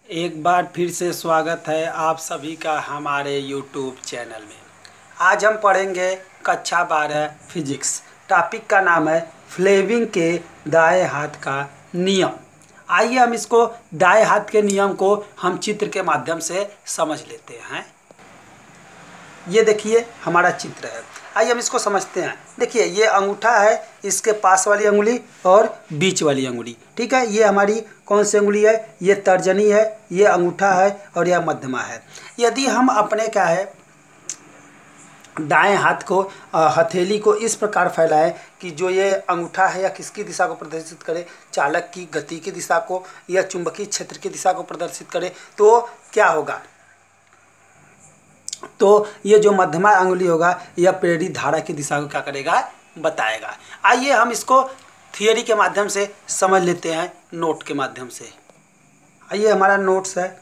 एक बार फिर से स्वागत है आप सभी का हमारे YouTube चैनल में। आज हम पढ़ेंगे कक्षा 12 फिजिक्स। टॉपिक का नाम है फ्लेमिंग के दाएं हाथ का नियम। आइए हम इसको दाएं हाथ के नियम को हम चित्र के माध्यम से समझ लेते हैं। ये देखिए हमारा चित्र है। आइए हम इसको समझते हैं। देखिए ये अंगूठा है, इसके पास वाली अंगुली और बीच वाली अंगुली, ठीक है। ये हमारी कौन सी अंगुली है? ये तर्जनी है, ये अंगूठा है और यह मध्यमा है। यदि हम अपने क्या है दाएं हाथ को हथेली को इस प्रकार फैलाएं कि जो ये अंगूठा है या किसकी दिशा को प्रदर्शित करे, चालक की गति की दिशा को या चुंबकीय क्षेत्र की दिशा को प्रदर्शित करे, तो क्या होगा? तो ये जो मध्यमा अंगुली होगा यह प्रेरित धारा की दिशा को क्या करेगा? बताएगा। आइए हम इसको थियरी के माध्यम से समझ लेते हैं, नोट के माध्यम से। आइए हमारा नोट्स है।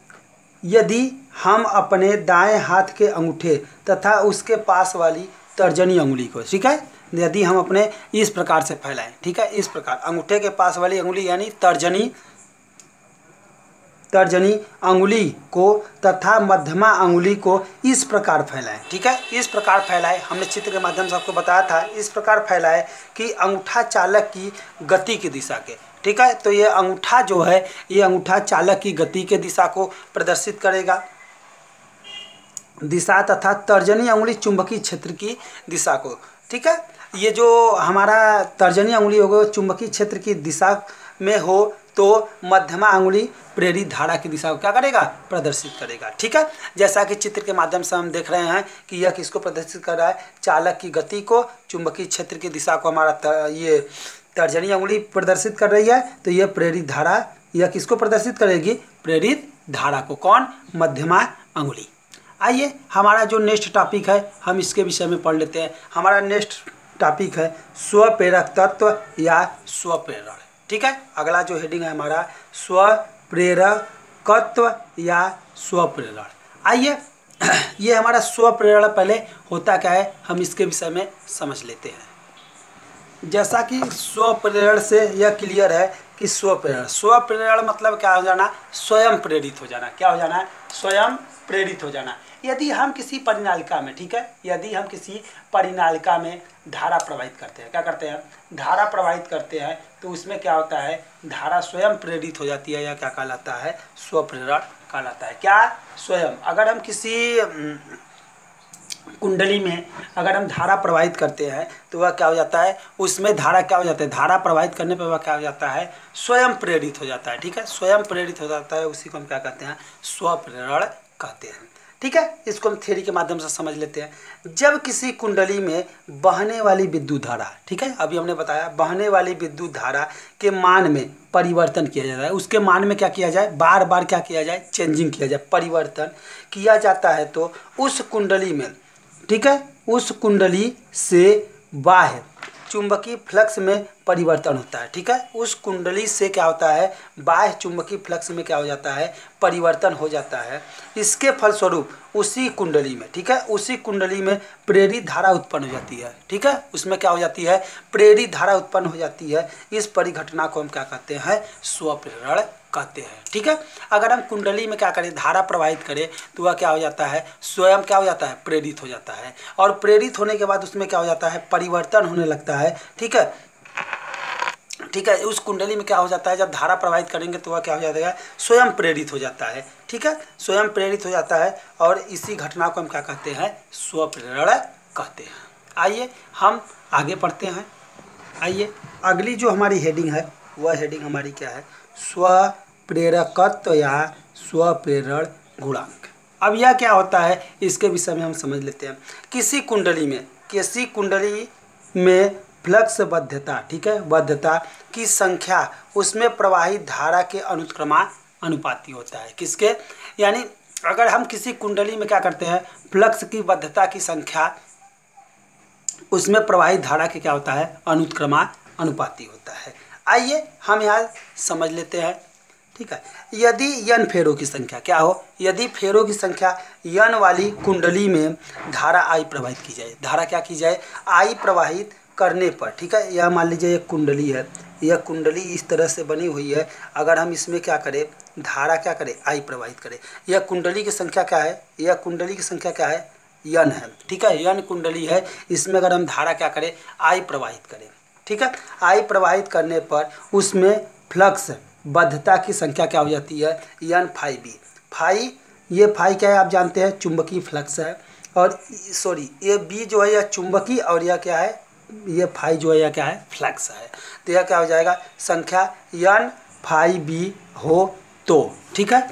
यदि हम अपने दाएं हाथ के अंगूठे तथा उसके पास वाली तर्जनी अंगुली को, ठीक है, यदि हम अपने इस प्रकार से फैलाएं, ठीक है, इस प्रकार अंगूठे के पास वाली अंगुली यानी तर्जनी अंगुली को तथा मध्यमा अंगुली को इस प्रकार फैलाएं, ठीक है, इस प्रकार फैलाएं। हमने चित्र के माध्यम से आपको बताया था, इस प्रकार फैलाएं कि अंगूठा चालक की गति की दिशा के, ठीक है। तो ये अंगूठा जो है ये अंगूठा चालक की गति के दिशा को प्रदर्शित करेगा दिशा, तथा तर्जनी अंगुली चुंबकीय क्षेत्र की दिशा को, ठीक है। ये जो हमारा तर्जनी अंगुली होगा चुंबकीय क्षेत्र की दिशा में हो तो मध्यमा अंगुली प्रेरित धारा की दिशा को क्या करेगा? प्रदर्शित करेगा, ठीक है। जैसा कि चित्र के माध्यम से हम देख रहे हैं कि यह किसको प्रदर्शित कर रहा है? चालक की गति को, चुंबकीय क्षेत्र की दिशा को हमारा ये तर्जनी अंगुली प्रदर्शित कर रही है। तो यह प्रेरित धारा यह किसको प्रदर्शित करेगी? प्रेरित धारा को। कौन? मध्यमा अंगुली। आइए हमारा जो नेक्स्ट टॉपिक है हम इसके विषय में पढ़ लेते हैं। हमारा नेक्स्ट टॉपिक है स्वप्रेरक तत्व या स्वप्रेरण, ठीक है। अगला जो हेडिंग है हमारा स्वप्रेरकत्व या स्वप्रेरण। आइए ये हमारा स्वप्रेरण पहले होता क्या है हम इसके विषय में समझ लेते हैं। जैसा कि स्वप्रेरण से यह क्लियर है कि स्वप्रेरण मतलब क्या हो जाना? स्वयं प्रेरित हो जाना। क्या हो जाना है? स्वयं प्रेरित हो जाना। यदि हम किसी परिनालिका में, ठीक है, यदि हम किसी परिनालिका में धारा प्रवाहित करते हैं, क्या करते हैं? धारा प्रवाहित करते हैं, तो उसमें क्या होता है? धारा स्वयं प्रेरित हो जाती है या क्या कहलाता है? स्वप्रेरण कहलाता है। क्या? स्वयं। अगर हम किसी कुंडली में अगर हम धारा प्रवाहित करते हैं तो वह क्या हो जाता है? उसमें धारा क्या हो जाता है? धारा प्रवाहित करने पर वह क्या हो जाता है? स्वयं प्रेरित हो जाता है, ठीक है, स्वयं प्रेरित हो जाता है। उसी को हम क्या कहते हैं? स्वप्रेरण कहते हैं, ठीक है। इसको हम थ्योरी के माध्यम से समझ लेते हैं। जब किसी कुंडली में बहने वाली विद्युत धारा, ठीक है, अभी हमने बताया बहने वाली विद्युत धारा के मान में परिवर्तन किया जाता है, उसके मान में क्या किया जाए? बार बार क्या किया जाए? चेंजिंग किया जाए, परिवर्तन किया जाता है। तो उस कुंडली में, ठीक है, उस कुंडली से बाह्य चुंबकीय फ्लक्स में परिवर्तन होता है, ठीक है। उस कुंडली से क्या होता है? बाह्य चुंबकीय फ्लक्स में क्या हो जाता है? परिवर्तन हो जाता है। इसके फलस्वरूप उसी कुंडली में, ठीक है, उसी कुंडली में प्रेरित धारा उत्पन्न हो जाती है, ठीक है, उसमें क्या हो जाती है? प्रेरित धारा उत्पन्न हो जाती है। इस परिघटना को हम क्या कहते हैं? स्वप्रेरण कहते हैं, ठीक है। अगर हम कुंडली में क्या करें? धारा प्रवाहित करें तो वह क्या हो जाता है? स्वयं क्या हो जाता है? प्रेरित हो जाता है। और प्रेरित होने के बाद उसमें क्या हो जाता है? परिवर्तन होने लगता है, ठीक है, ठीक है। उस कुंडली में क्या हो जाता है? जब धारा प्रवाहित करेंगे तो वह क्या हो जाएगा? स्वयं प्रेरित हो जाता है, ठीक है, स्वयं प्रेरित हो जाता है। और इसी घटना को हम क्या कहते हैं? स्वप्रेरण कहते हैं। आइए हम आगे पढ़ते हैं। आइए अगली जो हमारी हेडिंग है वह हेडिंग हमारी क्या है? स्वप्रेरकत्व या स्वप्रेरण गुणांक। अब यह क्या होता है इसके विषय में हम समझ लेते हैं। किसी कुंडली में फ्लक्स बद्धता, ठीक है, बद्धता की संख्या उसमें प्रवाहित धारा के अनुपाती होता है। किसके? यानी अगर हम किसी कुंडली में क्या करते हैं? फ्लक्स की बद्धता की संख्या उसमें प्रवाहित धारा के क्या होता है? अनुपाती होता है। आइए हम यहाँ समझ लेते हैं, ठीक है। यदि n फेरों की संख्या क्या हो? यदि फेरों की संख्या n वाली कुंडली में धारा I प्रवाहित की जाए, धारा क्या की जाए? I प्रवाहित करने पर, ठीक है, यह मान लीजिए एक कुंडली है, यह कुंडली इस तरह से बनी हुई है। अगर हम इसमें क्या करें? धारा क्या करे, आई प्रवाहित करे। यह कुंडली की संख्या क्या है, यह कुंडली की संख्या क्या है, यन है, ठीक है, यन कुंडली है। इसमें अगर हम धारा क्या करें, आई प्रवाहित करें, ठीक है। आई प्रवाहित करने पर उसमें फ्लक्स बद्धता की संख्या क्या हो जाती है, यन फाई बी। फाई, ये फाई क्या है आप जानते हैं, चुंबकीय फ्लक्स है, और सॉरी ये बी जो है यह चुंबकीय, और यह क्या है, ये फाई जो है यह क्या है, फ्लक्स है। तो यह क्या हो जाएगा, संख्या यन फाई बी हो तो, ठीक है।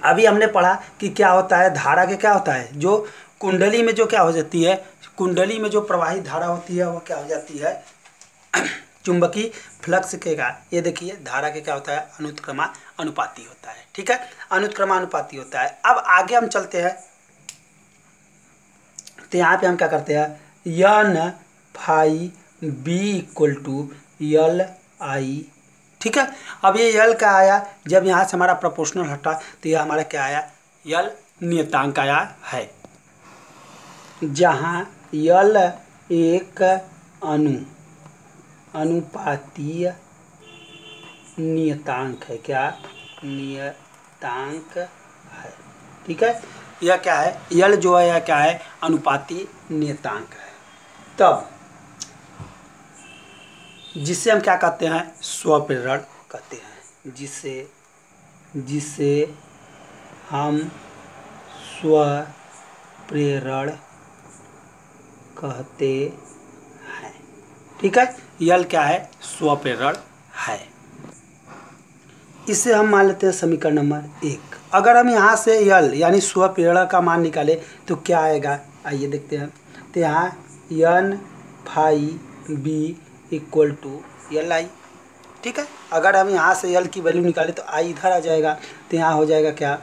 अभी हमने पढ़ा कि क्या होता है, धारा के क्या होता है, जो कुंडली में जो क्या हो जाती है, कुंडली में जो प्रवाहित धारा होती है वो क्या हो जाती है, चुंबकीय फ्लक्स के का, ये देखिए धारा के क्या होता है, अनुत्क्रमानुपाती होता है, ठीक है, अनुत्क्रमानुपाती होता है। अब आगे हम चलते हैं, तो यहाँ पे हम क्या करते हैं, यन फाई बी इक्वल टू यल आई, ठीक है। अब ये यल क्या आया, जब यहाँ से हमारा प्रोपोर्शनल हटा तो यह हमारा क्या आया, यल नियतांक आया है, जहाँ यल एक अनुपातीय नियतांक है, क्या नियतांक है, ठीक है। यह क्या है, यल जो है यह क्या है, अनुपाती नियतांक है। तब जिसे हम क्या कहते हैं, स्वप्रेरण कहते हैं, जिसे हम स्वप्रेरण कहते हैं, ठीक है। यल क्या है, स्वप्रेरण है। इसे हम मान लेते हैं समीकरण नंबर 1। अगर हम यहाँ से यल यानी स्वप्रेरण का मान निकालें तो क्या आएगा, आइए देखते हैं। तो यहाँ यन फाई बी इक्वल टू यल आई, ठीक है। अगर हम यहाँ से यल की वैल्यू निकालें तो आई इधर आ जाएगा, तो यहाँ हो जाएगा क्या,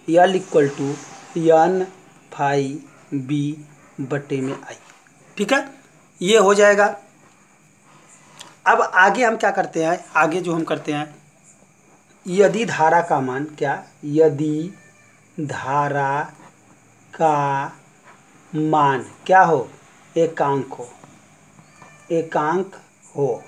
L equal to N phi B बटे में आई, ठीक है, ये हो जाएगा। अब आगे हम क्या करते हैं, आगे जो हम करते हैं, यदि धारा का मान क्या, यदि धारा का मान क्या हो, एकांक हो,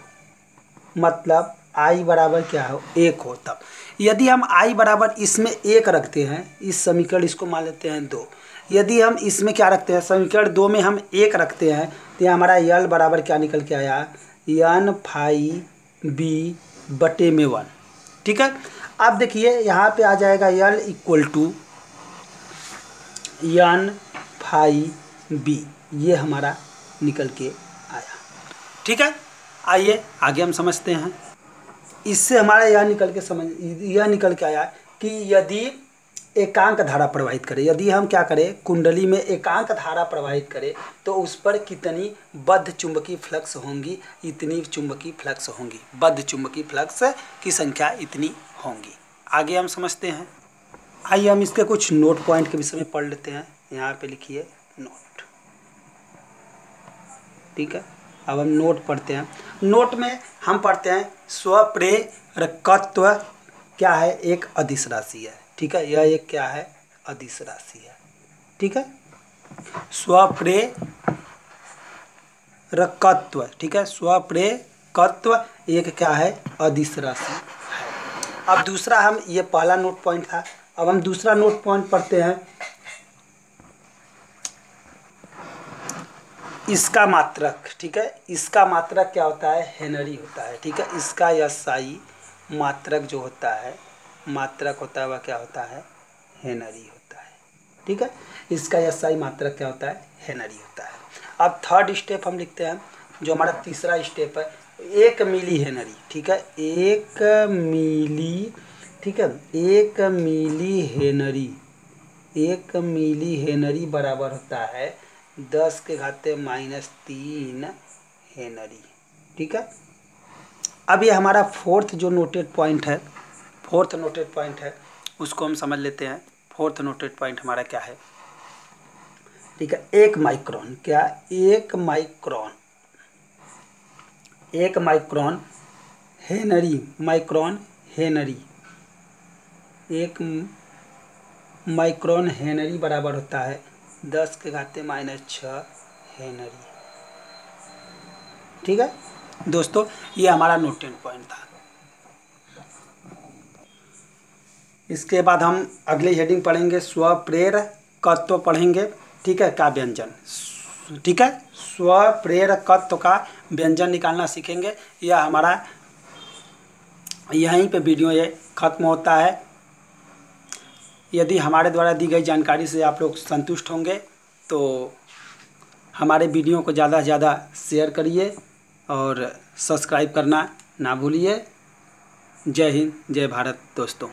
मतलब आई बराबर क्या हो, 1 हो। तब यदि हम आई बराबर इसमें 1 रखते हैं, इस समीकरण इसको मान लेते हैं 2, यदि हम इसमें क्या रखते हैं, समीकरण 2 में हम 1 रखते हैं, तो हमारा यल बराबर क्या निकल के आया, यन फाई बी बटे में 1, ठीक है। अब देखिए यहाँ पे आ जाएगा L equal to N phi B, ये हमारा निकल के आया, ठीक है। आइए आगे हम समझते हैं। इससे हमारा यह निकल के आया कि यदि एकांक धारा प्रवाहित करें, यदि हम क्या करें, कुंडली में एकांक धारा प्रवाहित करें तो उस पर कितनी बद्ध चुंबकीय फ्लक्स होंगी, इतनी चुंबकीय फ्लक्स होंगी, बद्ध चुंबकीय फ्लक्स की संख्या इतनी होंगी। आगे हम समझते हैं। आइए हम इसके कुछ नोट पॉइंट के विषय में पढ़ लेते हैं। यहाँ पे लिखिए नोट, ठीक है। अब हम नोट पढ़ते हैं। नोट में हम पढ़ते हैं स्वप्रेरकत्व क्या है, एक अदिश राशि है, ठीक है। यह एक क्या है, अदिश राशि है, ठीक है। स्वप्रेरकत्व, ठीक है, स्वप्रेरकत्व एक क्या है, अदिश राशि है। अब दूसरा, हम ये पहला नोट पॉइंट था, अब हम दूसरा नोट पॉइंट पढ़ते हैं। इसका मात्रक, ठीक है, इसका मात्रक क्या होता है, हेनरी होता है, ठीक है। इसका एसआई मात्रक जो होता है, मात्रक होता है वह क्या होता है, हेनरी होता है, ठीक है। इसका एसआई मात्रक क्या होता है, हेनरी होता है। अब थर्ड स्टेप हम लिखते हैं, जो हमारा तीसरा स्टेप है, 1 मिली हेनरी, ठीक है, 1 मिली, ठीक है, 1 मिली हेनरी, 1 मिली हेनरी बराबर होता है 10⁻³ हेनरी, ठीक है। अब ये हमारा फोर्थ जो नोटेड पॉइंट है, फोर्थ नोटेड पॉइंट है, उसको हम समझ लेते हैं। फोर्थ नोटेड पॉइंट हमारा क्या है, ठीक है, 1 माइक्रोन, क्या, 1 micron, 1 micron Henry, micron Henry, 1 micron Henry बराबर होता है 10⁻⁻6 हेनरी, ठीक है दोस्तों। ये हमारा नोटेड पॉइंट था। इसके बाद हम अगली हेडिंग पढ़ेंगे स्वप्रेरकत्व पढ़ेंगे, ठीक है, का व्यंजन, ठीक है, स्वप्रेरकत्व का व्यंजन निकालना सीखेंगे। यह हमारा यहीं पे वीडियो ये ख़त्म होता है। यदि हमारे द्वारा दी गई जानकारी से आप लोग संतुष्ट होंगे तो हमारे वीडियो को ज़्यादा से ज़्यादा शेयर करिए और सब्सक्राइब करना ना भूलिए। जय हिंद, जय भारत दोस्तों।